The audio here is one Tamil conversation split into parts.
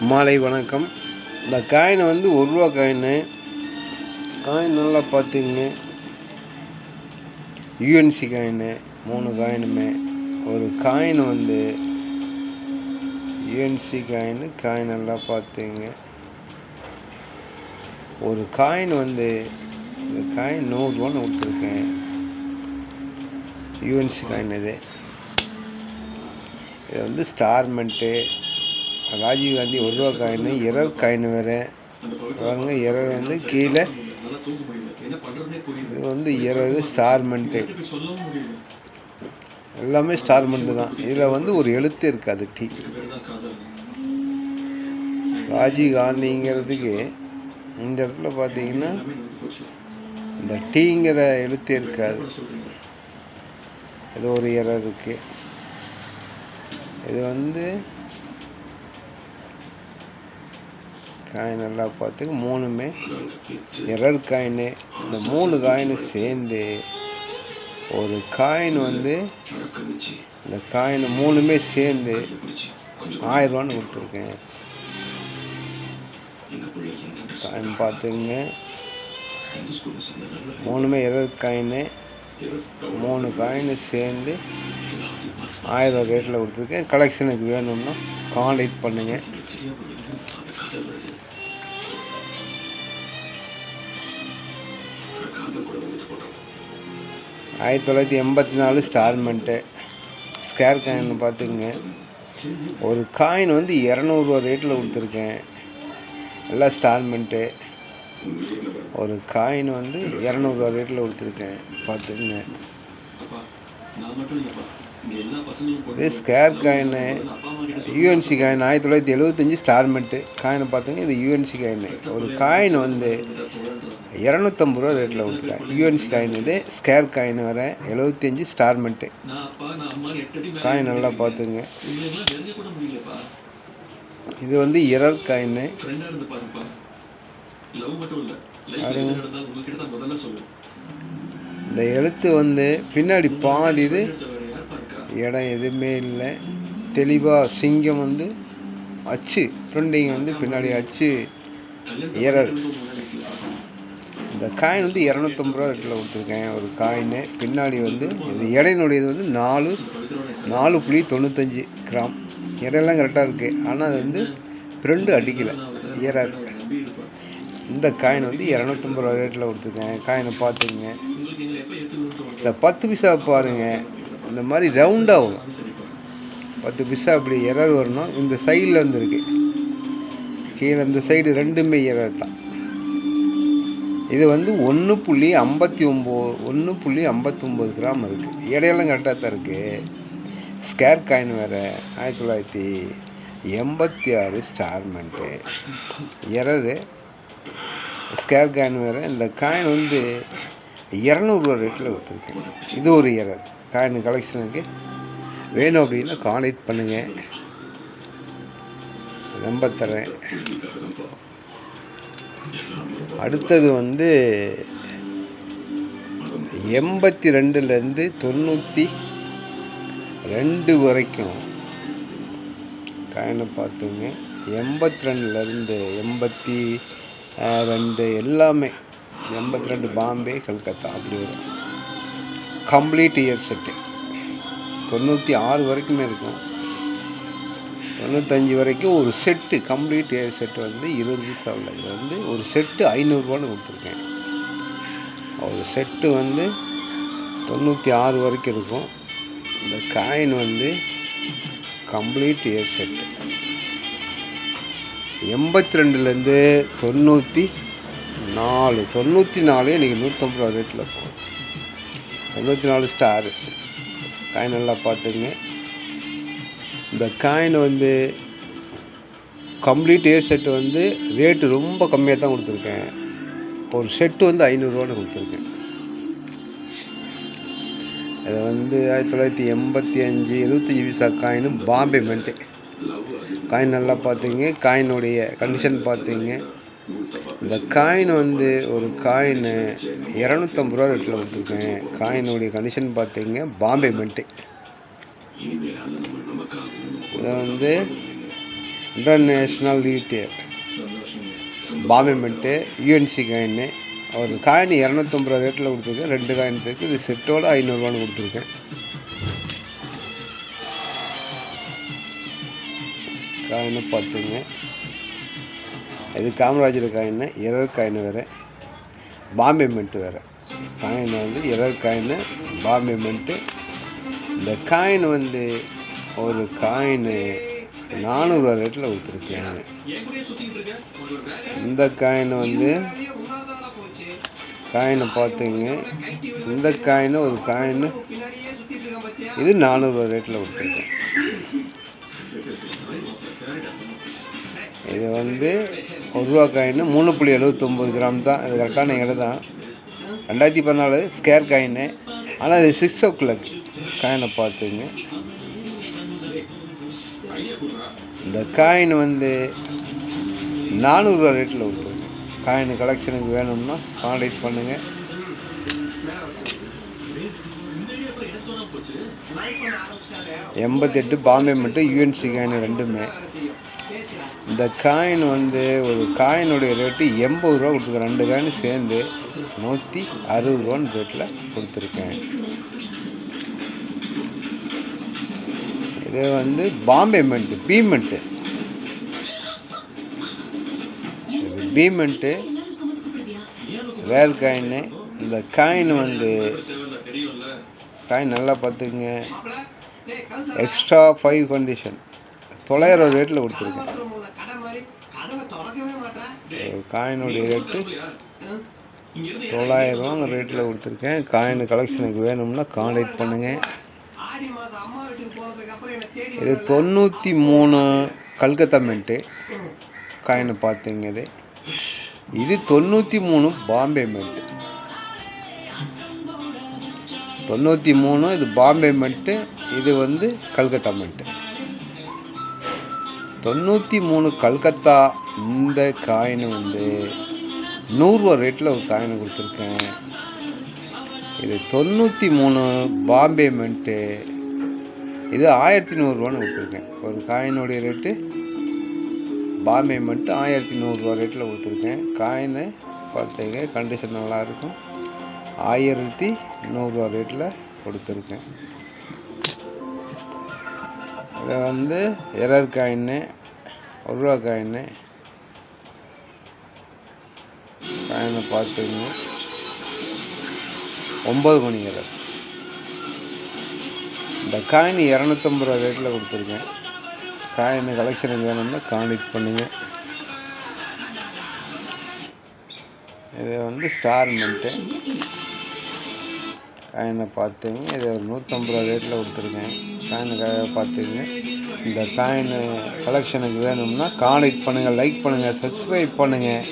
மாலை வணக்கம். இந்த காயின் வந்து ரூபா காயின் நல்லா பார்த்துங்க. UNC coin 3 காயினுமே. ஒரு காயின் வந்து யூஎன்சி காயின் நல்லா பார்த்துங்க. ஒரு காயின் வந்து இந்த காயின் 100 ரூபான்னு கொடுத்துருக்கேன். யூஎன்சி காயின் இது வந்து ஸ்டார்மெண்ட்டு. ராஜீவ் காந்தி ரூபா காயின், எரர் காயின் வேறு பாருங்க. எரர் வந்து கீழே இது வந்து எரர் ஸ்டார்மெண்ட்டு, எல்லாமே ஸ்டார்மெண்ட்டு தான். இதில் வந்து ஒரு எழுத்து இருக்காது, டி. ராஜீவ் காந்திங்கிறதுக்கு இந்த இடத்துல பார்த்தீங்கன்னா இந்த டீங்கிற எழுத்து இருக்காது. இது ஒரு எரர் இருக்குது. இது வந்து காயின் நல்லா பார்த்துக்கு. 3மே எரர் காயின். இந்த 3 காயின் சேர்ந்து ஒரு காயின் வந்து இந்த காயின் 3மே சேர்ந்து 1000 ரூபான்னு கொடுத்துருக்கேன். காயின் பார்த்துங்க. 3மே எரர் காயின். 3 காயின் சேர்ந்து 1000 ரூபா ரேட்டில் கொடுத்துருக்கேன். கலெக்ஷனுக்கு வேணும்னா கான்டாக்ட் பண்ணுங்கள். 1984 ஸ்டார்மெண்ட்டு. ஸ்கேர் காயின் பார்த்துக்குங்க. ஒரு காயின் வந்து 200 ரூபா ரேட்டில் கொடுத்துருக்கேன். எல்லாம் ஸ்டார்மெண்ட்டு. ஒரு காயின் வந்து 200 ரூபா ரேட்டில் கொடுத்துருக்கேன், பார்த்துக்குங்க. இது ஸ்கேர் காயின், யூஎன்சி காயின் 1975 ஸ்டார்மெண்ட்டு காயினை பார்த்துங்க. இது யூஎன்சி காயின். ஒரு காயின் வந்து 250 ரூபா ரேட்டில் விட்டுருக்கேன். UNC coin. இது ஸ்கேர் காயின் வேறு 75 ஸ்டார்மெண்ட்டு காயின் நல்லா பார்த்துங்க. இது வந்து எரர் காயின். இந்த எழுத்து வந்து பின்னாடி பாதி இது இடம் எதுவுமே இல்லை. தெளிவாக சிங்கம் வந்து அச்சு ப்ரிண்டிங் வந்து பின்னாடி அச்சு எரர். இந்த காயின் வந்து 250 ரூபா ரேட்டில் கொடுத்துருக்கேன். ஒரு காயின் பின்னாடி வந்து இது எடையினுடையது வந்து 4.95 கிராம். எடையெல்லாம் கரெக்டாக இருக்குது. ஆனால் அது வந்து பிரிண்டு அடிக்கலை, எரர். இந்த காயின் வந்து 250 ரூபா ரேட்டில் கொடுத்துருக்கேன். காயினை பார்த்துக்குங்க. இந்த 10 பைசா பாருங்கள். இந்த மாதிரி ரவுண்டாக வரும். 10 பைசா அப்படி எரர் வரணும். இந்த சைடில் வந்து இருக்குது, கீழே இந்த சைடு 2மே எரர் தான். இது வந்து 1.59 கிராம் இருக்குது. எடையெல்லாம் கரெக்டாக தான் இருக்குது. ஸ்கேர் காயின் வேறு 1986 ஸ்டார்மெண்ட்டு எரரு. ஸ்கேர் காயின் வேறு. இந்த காயின் வந்து 200 ரூபா ரேட்டில் கொடுத்துருக்கேன். இது ஒரு எரர். காயின் கலெக்ஷனுக்கு வேணும் அப்படின்னா கான்டாக்ட் பண்ணுங்கள். நம்பர் தரேன். அடுத்தது வந்து 82லேருந்து 92 வரைக்கும் காயினை பார்த்துங்க. 82லேருந்து 82 எல்லாமே 82 பாம்பே, கல்கத்தா அப்படி வரும். கம்ப்ளீட் இயர் செட்டு 96 வரைக்குமே இருக்கும். 95 வரைக்கும் ஒரு செட்டு கம்ப்ளீட் இயர் செட்டு வந்து 20 பைசாவில். இது வந்து ஒரு செட்டு 500 ரூபான்னு கொடுத்துருக்கேன். ஒரு செட்டு வந்து 96 வரைக்கும் இருக்கும். இந்த காயின் வந்து கம்ப்ளீட் இயர் செட்டு 82லேருந்து 94 இன்றைக்கி 150 ரூபா ரேட்டில் போகும். 94 ஸ்டாரு காயின் நல்லா பார்த்துங்க. இந்த காயின் வந்து கம்ப்ளீட் இயர் செட்டு வந்து ரேட்டு ரொம்ப கம்மியாக தான் கொடுத்துருக்கேன். ஒரு செட்டு வந்து 500 ரூபான்னு கொடுத்துருக்கேன். அது வந்து 1985 25 பைசா காயின் பாம்பே மெண்ட்டு காயின் நல்லா பார்த்துங்க. காயினுடைய கண்டிஷன் பார்த்துங்க. இந்த காயின் வந்து ஒரு காயின் 250 ரூபா ரேட்டில் கொடுத்துருக்கேன். காயினுடைய கண்டிஷன் பார்த்துங்க. பாம்பே மெண்ட்டு. இதை வந்து international retail Bombay mint UNC coin. ஒரு காயின் 250 ரூபா ரேட்டில் கொடுத்துருக்கேன். 2 காயின் இருக்குது. இது செட்டோட 500 ரூபான்னு கொடுத்துருக்கேன். காயினை பார்த்துங்க. இது காமராஜர் காயின், எரர் காயின் வேறு, பாம்பே மின்ட்டு வேறு. காயின் வந்து எரர் காயின், பாம்பே மின்ட்டு. இந்த காயின் வந்து ஒரு காயின் 400 ரூபா ரேட்டில் கொடுத்துருக்கேன். இந்த காயின் வந்து காயினை பார்த்துங்க. இந்த காயின் ஒரு காயின் இது 400 ரூபா ரேட்டில் கொடுத்துருக்கேன். இது வந்து 1 ரூபா காயின் 3.79 கிராம் தான். இது கரெக்டான எடை தான். 2014 ஸ்கேர் காயின். ஆனால் இது 6 o'clock காயினை பார்த்துங்க. இந்த காயின் வந்து 400 ரூபா ரேட்டில் கொடுத்துருக்கேன். காயின் கலெக்ஷனுக்கு வேணும்னா கான்டாக்ட் பண்ணுங்கள். 88 பாம்பே மின்ட்டு யூஎன்சி காயின் ரெண்டுமே. இந்த காயின் வந்து ஒரு காயினுடைய ரேட்டு 80 ரூபா கொடுத்துருக்கேன். 2 காயின் சேர்ந்து 160 ரூபான்னு ரேட்டில் கொடுத்துருக்கேன். இது வந்து பாம்பே மின்ட்டு, பி மின்ட்டு. இது பி மின்ட்டு ரேர் காயின். இந்த காயின் வந்து காயின் நல்லா பார்த்துக்குங்க. எக்ஸ்ட்ரா 5 கண்டிஷன் 900 ரேட்டில் கொடுத்துருக்கேன். காயினுடைய ரேட்டு 900 ரூபாங்க ரேட்டில் கொடுத்துருக்கேன். காயின் கலெக்ஷனுக்கு வேணும்னா கான்டாக்ட் பண்ணுங்கள். இது 93 கல்கத்தா மின்ட்டு காயினை பார்த்துங்க. இது 93 பாம்பே மின்ட்டு. 93 இது பாம்பே மின்ட்டு. இது வந்து கல்கத்தா மின்ட்டு. 93 கல்கத்தா. இந்த காயின் வந்து 100 ரூபா ரேட்டில் ஒரு காயின் கொடுத்துருக்கேன். இது 93 பாம்பே மின்ட்டு. இது 1100 ரூபான்னு கொடுத்துருக்கேன். ஒரு காயினுடைய ரேட்டு பாம்பே மின்ட்டு 1100 ரூபா ரேட்டில் கொடுத்துருக்கேன். காயினை பார்த்துங்க. கண்டிஷன் நல்லாயிருக்கும். 1100 ரூபா ரேட்டில் கொடுத்துருக்கேன். இதை வந்து எரர் காயின், 1 ரூபா காயின். காயினை பார்த்துங்க. 9 மணி எரர். இந்த காயின் 250 ரூபா ரேட்டில் கொடுத்துருக்கேன். காயின் கலெக்ஷனுக்கு வேணும்னா கான்டாக்ட் பண்ணுங்கள். இது வந்து ஸ்டார் மின்ட்டு காயினை பார்த்துங்க. இது ஒரு 150 ரூபா ரேட்டில் கொடுத்துருக்கேன். காயினுக்காக பார்த்துங்க. இந்த காயின் கலெக்ஷனுக்கு வேணும்னா கான்டாக்ட் பண்ணுங்கள். லைக் பண்ணுங்கள், சப்ஸ்கிரைப் பண்ணுங்கள்.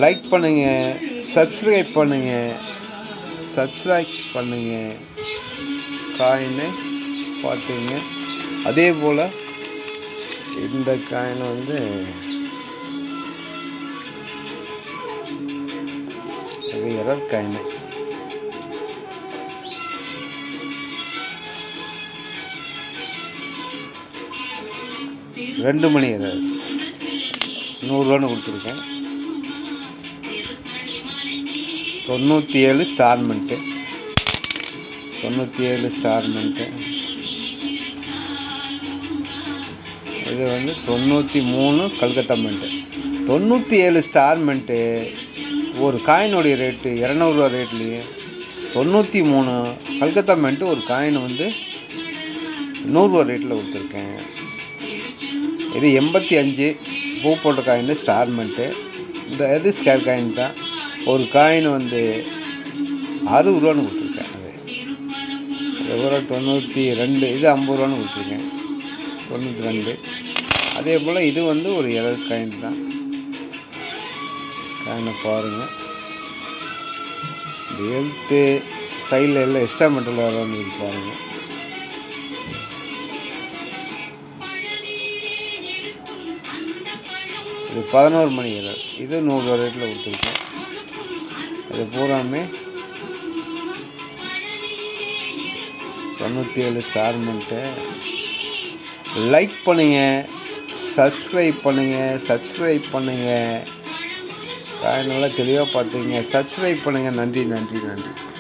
லைக் பண்ணுங்கள், சப்ஸ்கிரைப் பண்ணுங்கள், சப்ஸ்கிரைப் பண்ணுங்கள். காயினை பார்த்துங்க. அதே போல் இந்த காயின் வந்து இது எரர் காயின். ரெண்டு மணி எரர் 100 ரூபான்னு கொடுத்துருக்கேன். 97 ஸ்டார் மின்ட்டு. 97 star mint. இது வந்து 93 கல்கத்தா மின்ட்டு. 97 star mint. ஒரு காயினுடைய ரேட்டு 200 ரூபா ரேட்லேயும் 93 கல்கத்தா மின்ட்டு ஒரு காயின் வந்து 100 ரூபா ரேட்டில் கொடுத்துருக்கேன். இது 85 பூ போட்ட காயின் ஸ்டார் மின்ட்டு. இந்த இது ஸ்கேர் காயின் தான். ஒரு காயின் வந்து 60 ரூபான்னு கொடுத்துருக்கேன். அது ஒரு 92. இது 50 ரூபான்னு கொடுத்துருக்கேன். 92. அதே போல் இது வந்து ஒரு எரர் காயின் தான். காயினை பாருங்கள். இந்த எழுத்து சைடில் எல்லாம் எக்ஸ்ட்ரா மெட்டல் வரலான்னு பாருங்கள். இது 11 மணி எரர். இது 100 ரூபா ரேட்டில் கொடுத்துருக்கேன். இது பூராமே 97 ஸ்டார் மின்ட்டு. லைக் பண்ணுங்கள், சப்ஸ்கிரைப் பண்ணுங்கள். காய் நல்லா தெளிவாக பார்த்துங்க. சப்ஸ்கிரைப் பண்ணுங்கள். நன்றி.